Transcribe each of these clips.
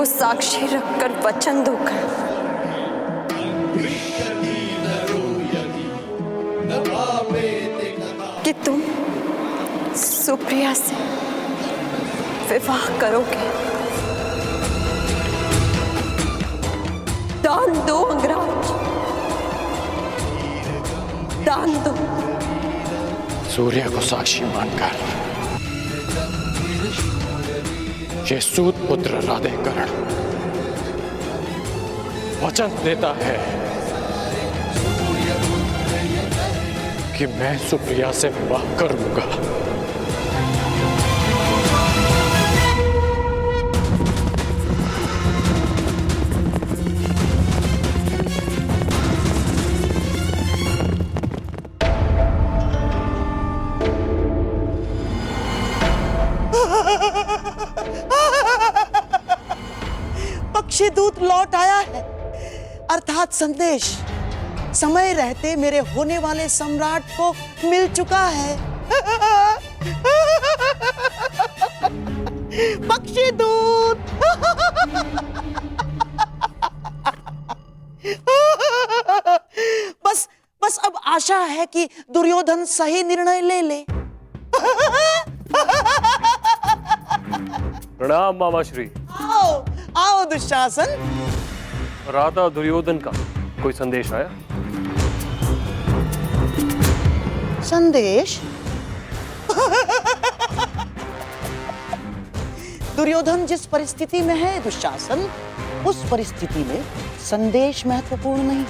को साक्षी रखकर वचन दूंगा कि तुम सुप्रिया से विवाह करोगे। दान दो अंगराज, दान दो। सूर्य को साक्षी मानकर ये सूत पुत्र राधेकरण वचन देता है कि मैं सुप्रिया से विवाह करूंगा। पक्षीदूत लौट आया है, अर्थात संदेश समय रहते मेरे होने वाले सम्राट को मिल चुका है। पक्षीदूत बस अब आशा है कि दुर्योधन सही निर्णय ले ले। प्रणाम मामाश्री। आओ आओ दुशासन। राधा दुर्योधन का कोई संदेश आया? संदेश? दुर्योधन जिस परिस्थिति में है दुशासन, उस परिस्थिति में संदेश महत्वपूर्ण नहीं।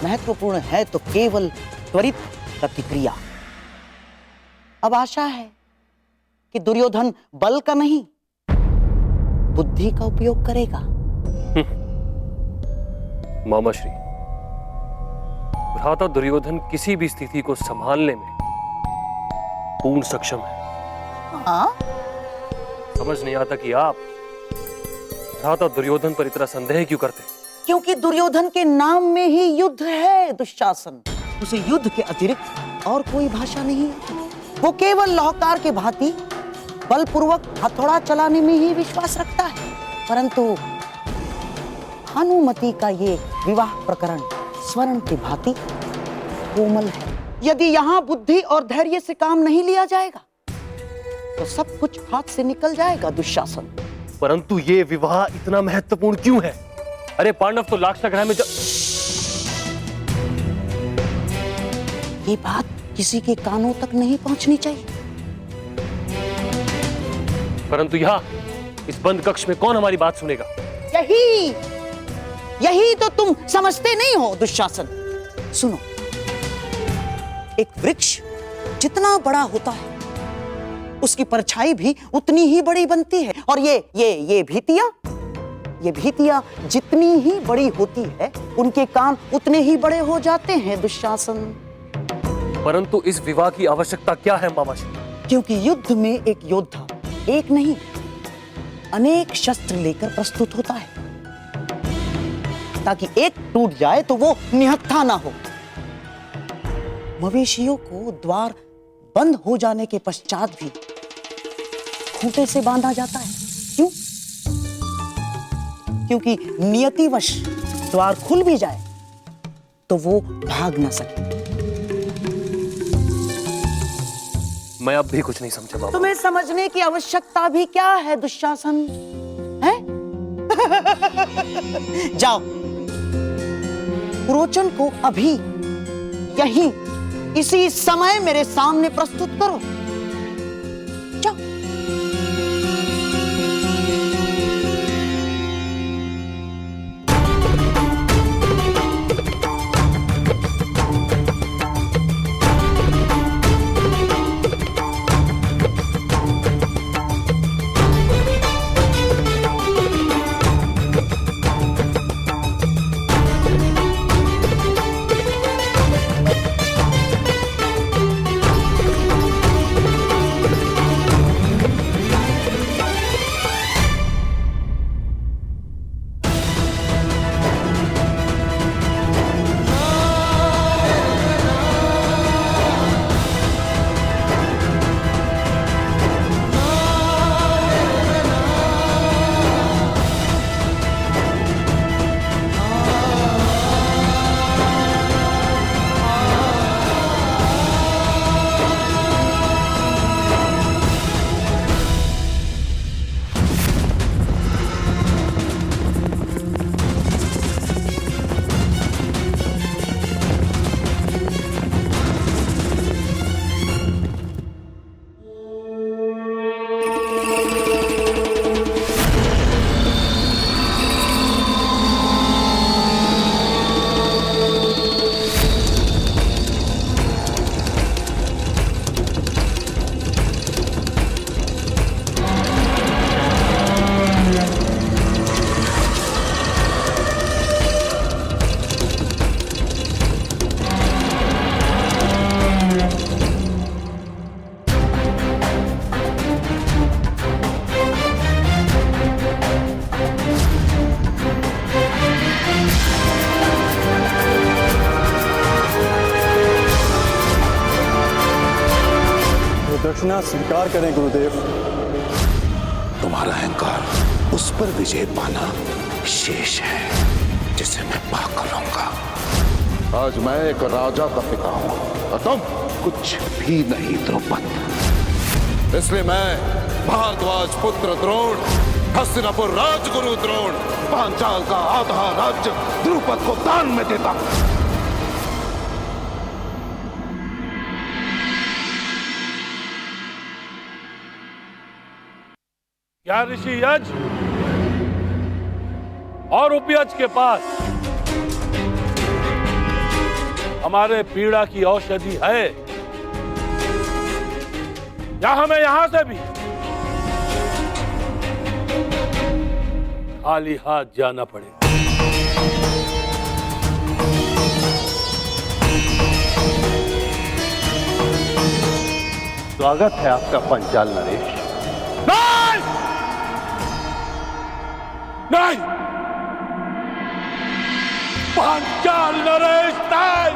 महत्वपूर्ण है तो केवल त्वरित प्रतिक्रिया। अब आशा है कि दुर्योधन बल का नहीं, बुद्धि का उपयोग करेगा। मामाश्री, भ्राता दुर्योधन किसी भी स्थिति को संभालने में पूर्ण सक्षम है। हाँ? समझ नहीं आता कि आप भ्राता दुर्योधन पर इतना संदेह क्यों करते? क्योंकि दुर्योधन के नाम में ही युद्ध है दुशासन। उसे युद्ध के अतिरिक्त और कोई भाषा नहीं है। वो केवल लाहौकार के भांति बलपूर्वक हथौड़ा चलाने में ही विश्वास रखता है। परंतु भानुमति का ये विवाह प्रकरण स्वर्ण की भांति कोमल है। यदि यहाँ बुद्धि और धैर्य से काम नहीं लिया जाएगा तो सब कुछ हाथ से निकल जाएगा दुशासन। परंतु ये विवाह इतना महत्वपूर्ण क्यों है? अरे पांडव तो लाक्षागृह में ये बात किसी के कानों तक नहीं पहुंचनी चाहिए। परंतु यहाँ इस बंद कक्ष में कौन हमारी बात सुनेगा? यही तो तुम समझते नहीं हो दुशासन। सुनो, एक वृक्ष जितना बड़ा होता है उसकी परछाई भी उतनी ही बड़ी बनती है। और ये भीतियां जितनी ही बड़ी होती है उनके कान उतने ही बड़े हो जाते हैं दुशासन। परंतु इस विवाह की आवश्यकता क्या है मामाश्री? क्योंकि युद्ध में एक योद्धा एक नहीं अनेक शस्त्र लेकर प्रस्तुत होता है, ताकि एक टूट जाए तो वो निहत्था ना हो। मवेशियों को द्वार बंद हो जाने के पश्चात भी खूंटे से बांधा जाता है। क्यों? क्योंकि नियतिवश द्वार खुल भी जाए तो वो भाग ना सके। मैं अब भी कुछ नहीं समझा बाबा। तुम्हें समझने की आवश्यकता भी क्या है दुशासन? है? जाओ, पुरोचन को अभी यहीं इसी समय मेरे सामने प्रस्तुत करो। जाओ। दक्षिणा स्वीकार करें गुरुदेव। तुम्हारा अहंकार, उस पर विजय पाना शेष है जिसे मैं पाकर रहूंगा। आज मैं एक राजा का पिता हूं और तुम कुछ भी नहीं द्रौपद। इसलिए मैं भारद्वाज पुत्र द्रोण, हस्तिनापुर राजगुरु द्रोण, पांचाल का आधा राज्य द्रुपद को दान में देता हूं। क्या ऋषि यज और उपयज के पास हमारे पीड़ा की औषधि है, या हमें यहां से भी खाली हाथ जाना पड़ेगा? स्वागत है आपका पंचाल नरेश। नहीं, पांचाल नरेश नहीं।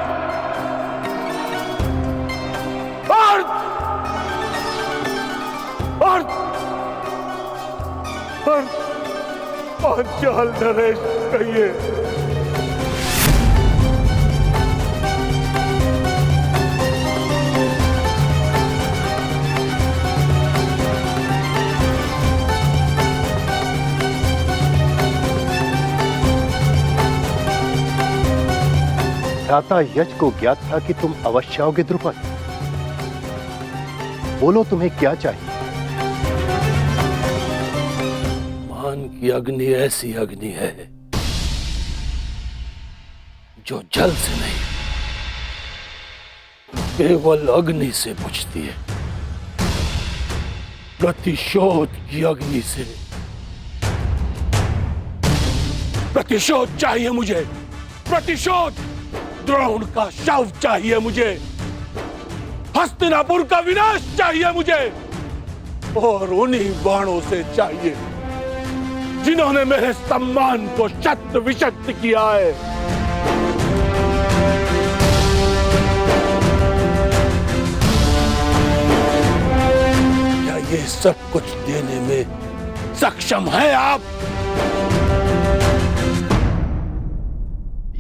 पांचाल नरेश कहिए। भ्राता यज को ज्ञात था कि तुम अवश्य आओगे द्रुपद। बोलो तुम्हें क्या चाहिए? मान की अग्नि ऐसी अग्नि है जो जल से नहीं, केवल अग्नि से बुझती है। प्रतिशोध की अग्नि से। प्रतिशोध चाहिए मुझे, प्रतिशोध। द्रोण का शव चाहिए मुझे, हस्तिनापुर का विनाश चाहिए मुझे, और उन्हीं बाणों से चाहिए जिन्होंने मेरे सम्मान को शत विशत किया है। क्या ये सब कुछ देने में सक्षम है आप?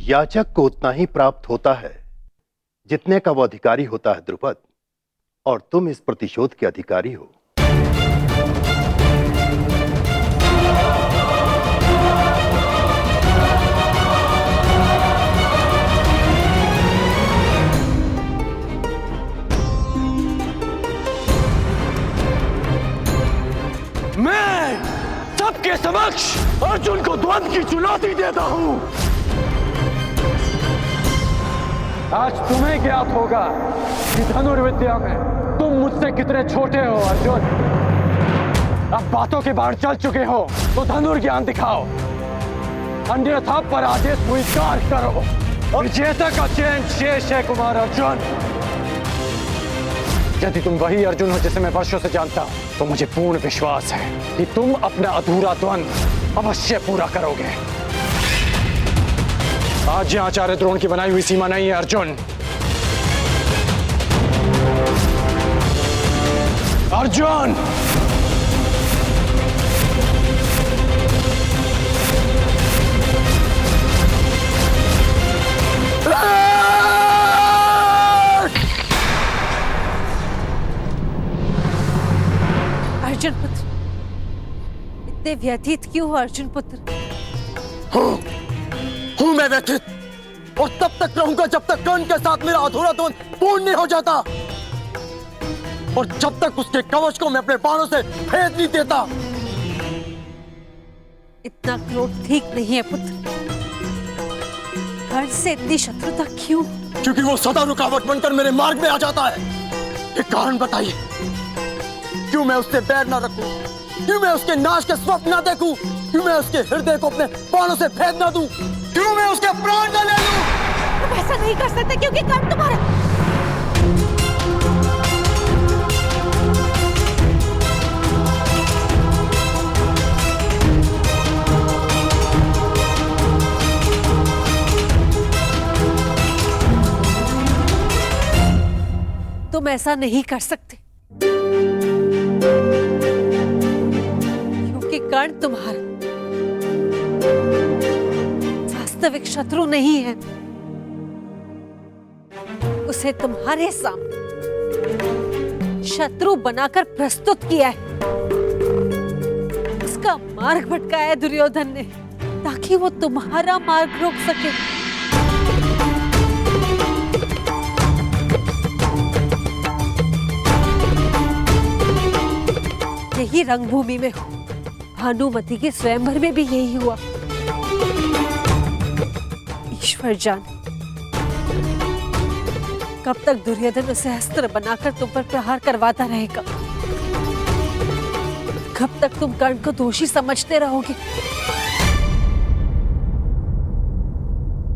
याचक को उतना ही प्राप्त होता है जितने का वो अधिकारी होता है द्रुपद, और तुम इस प्रतिशोध के अधिकारी हो। मैं सबके समक्ष अर्जुन को द्वंद्व की चुनौती देता हूं। आज तुम्हें ज्ञात होगा कि धनुर्विद्या में तुम मुझसे कितने छोटे हो अर्जुन। अब बातों के बाहर चल चुके हो तो धनुर्ज्ञान दिखाओ, अन्यथा पराजय स्वीकार करो। विजेता का चयन शेष है कुमार अर्जुन। यदि तुम वही अर्जुन हो जिसे मैं वर्षों से जानता हूं, तो मुझे पूर्ण विश्वास है कि तुम अपना अधूरा द्वंद्व अवश्य पूरा करोगे। आज यह आचार्य द्रोण की बनाई हुई सीमा नहीं है अर्जुन। अर्जुन, अर्जुन पुत्र, इतने व्यथित क्यों हो अर्जुन पुत्र? हूं मैं व्यथित, और तब तक रहूंगा जब तक कर्ण के साथ मेरा अधूरा द्वंद्व पूर्ण नहीं हो जाता, और जब तक उसके कवच को मैं अपने बाणों से भेद नहीं देता। इतना क्रोध ठीक नहीं है पुत्र। कर्ण से इतनी शत्रुता क्यों? क्योंकि वो सदा रुकावट बनकर मेरे मार्ग में आ जाता है। एक कारण बताइए, क्यों मैं उससे बैर ना रखूं? क्यों मैं उसके नाश के स्वप्न ना देखूं? क्यों मैं उसके हृदय को अपने बाणों से भेद ना दूं? क्यों मैं उसके प्राण न ले लूं? तुम ऐसा नहीं कर सकते क्योंकि कर्ण तुम्हारा। तुम ऐसा नहीं कर सकते। कर्ण तुम्हारा वास्तविक शत्रु नहीं है। उसे तुम्हारे सामने शत्रु बनाकर प्रस्तुत किया है। उसका मार्ग भटकाया है दुर्योधन ने, ताकि वो तुम्हारा मार्ग रोक सके। यही रंगभूमि में हो, भानुमति के स्वयंवर में भी यही हुआ। ईश्वर जाने कब तक दुर्योधन उसे अस्त्र बनाकर तुम पर प्रहार करवाता रहेगा। कब तक तुम कर्ण को दोषी समझते रहोगे।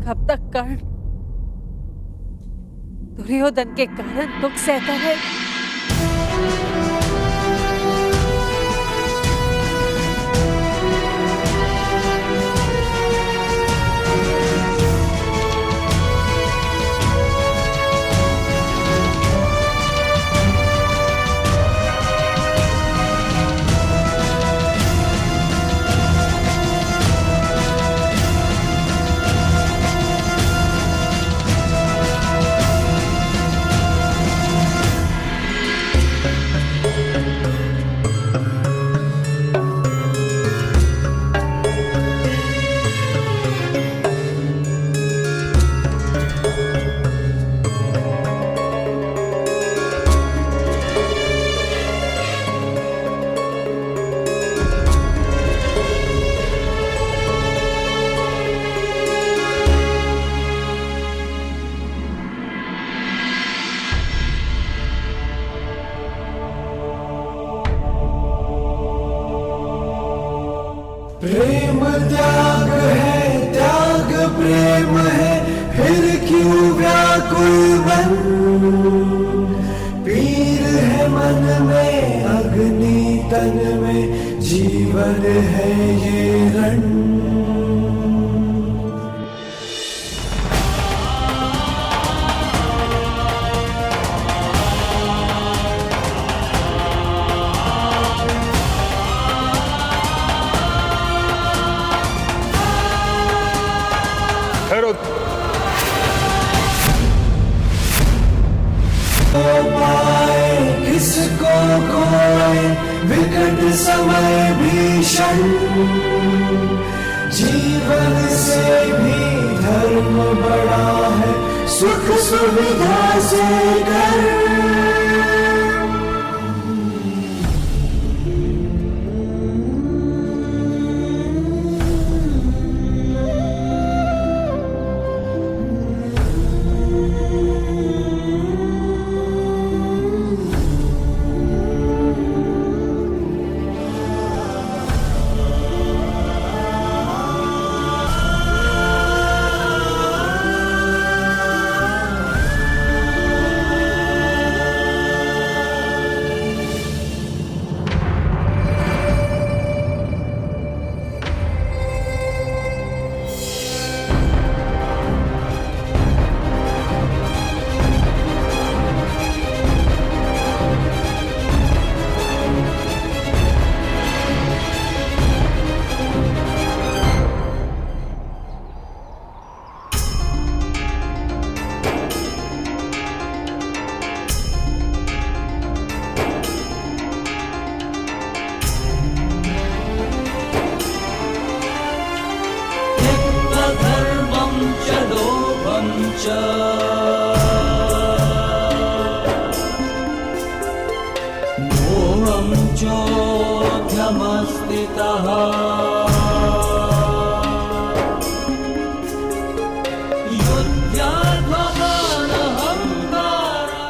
कब तक कर्ण दुर्योधन के कारण दुख सहता रहेगा। प्रेम त्याग है, त्याग प्रेम है, फिर क्यों व्याकुल मन। पीर है मन में, अग्नि तन में, जीवन है ये रण। किसको खोए विकट समय भीषण। जीवन से भी धर्म बड़ा है, सुख सुविधा से कर।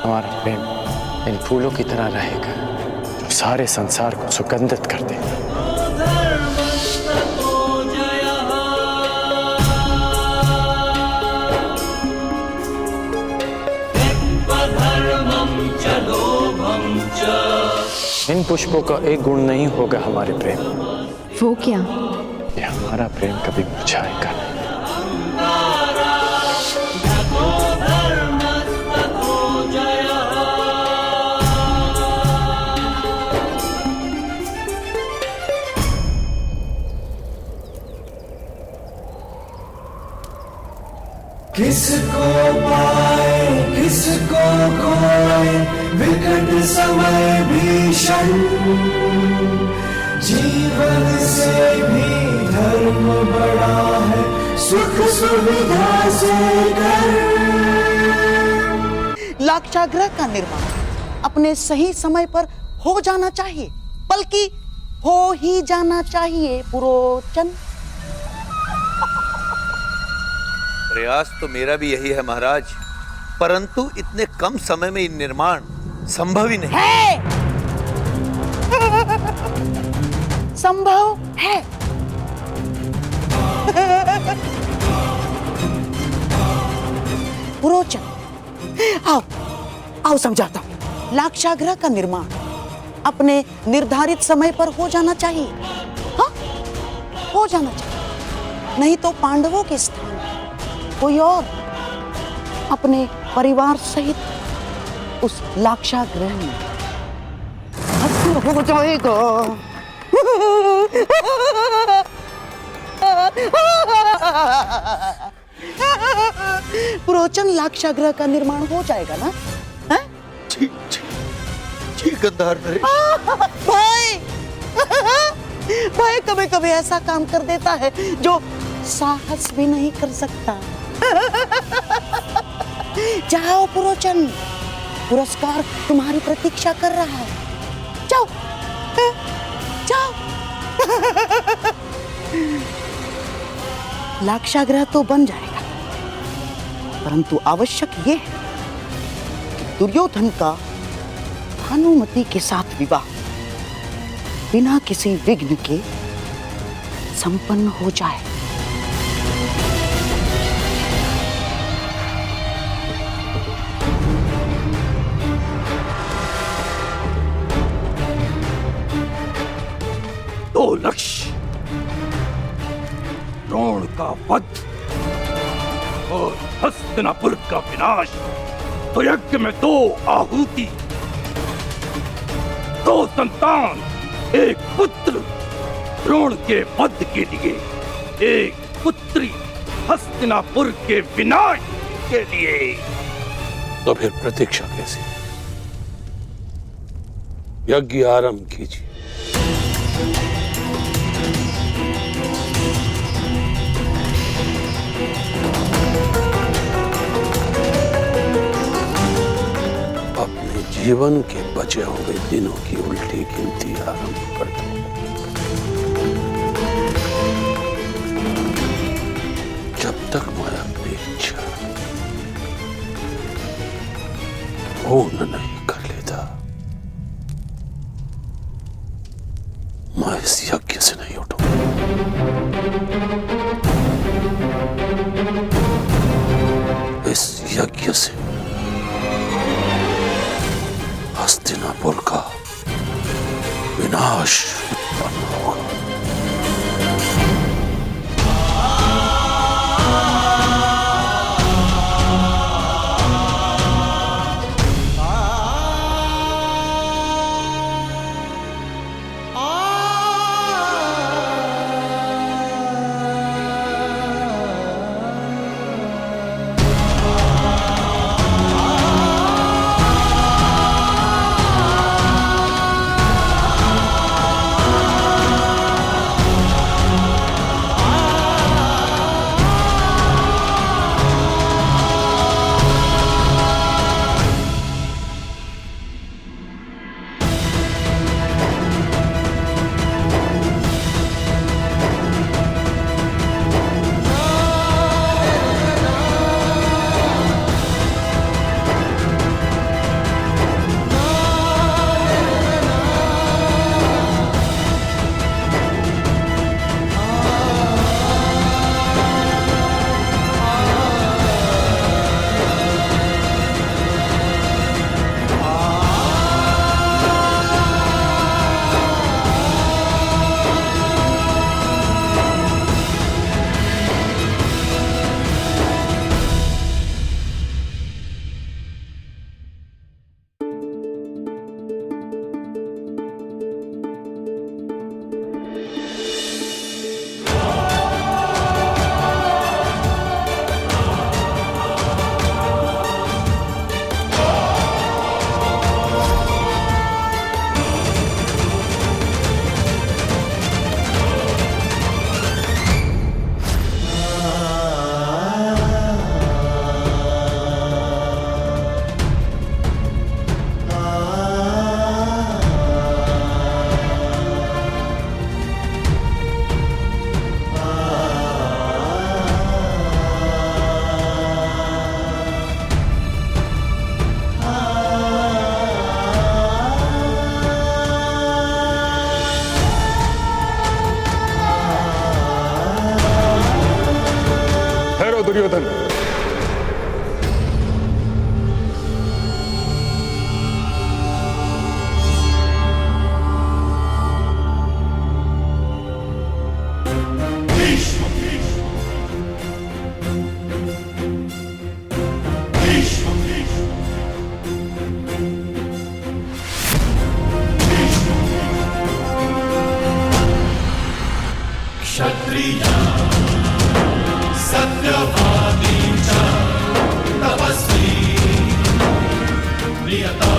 हमारा प्रेम इन फूलों की तरह रहेगा जो सारे संसार को सुगंधित कर देगा। इन पुष्पों का एक गुण नहीं होगा हमारे प्रेम। वो क्या? ये हमारा प्रेम कभी मुरझाएगा नहीं। किसको पाए किसको खोए, विकट समय भीषण, जीवन से भी धर्म बड़ा है, सुख सुविधा से कर। लाक्षागृह का निर्माण अपने सही समय पर हो जाना चाहिए, बल्कि हो ही जाना चाहिए पुरोचन। प्रयास तो मेरा भी यही है महाराज, परंतु इतने कम समय में निर्माण संभव ही नहीं है। संभव है। पुरोचन, आओ आओ समझाता हूं। लाक्षागृह का निर्माण अपने निर्धारित समय पर हो जाना चाहिए। हाँ, हो जाना चाहिए, नहीं तो पांडवों के स्थान कोई और अपने परिवार सहित उस लाक्षागृह में भस्म हो जाएगा। पुरोचन, लाक्षागृह का निर्माण हो जाएगा ना? ठीक गंधार भाई भाई कभी कभी ऐसा काम कर देता है जो साहस भी नहीं कर सकता। जाओ पुरोचन, पुरस्कार तुम्हारी प्रतीक्षा कर रहा है। जाओ जाओ। लाक्षागृह तो बन जाएगा, परंतु आवश्यक ये है कि दुर्योधन का भानुमति के साथ विवाह बिना किसी विघ्न के संपन्न हो जाए। दो लक्ष्य, द्रोण का वध और हस्तिनापुर का विनाश। तो यज्ञ में 2 आहुति, 2 संतान, 1 पुत्र द्रोण के वध के लिए, 1 पुत्री हस्तिनापुर के विनाश के लिए। तो फिर प्रतीक्षा कैसी? यज्ञ आरंभ कीजिए। अपने जीवन के बचे हुए दिनों की उल्टी गिनती आरंभ कर दो। जब तक मैं अपनी इच्छा पूर्ण नहीं कर लेता, मैं इस यज्ञ से नहीं उठूंगा। इस यज्ञ से हस्तिनापुर का विनाश उत्पन्न होगा। दुर्योधन। क्षत्रिया सत्यवादी च तपस्वी नियता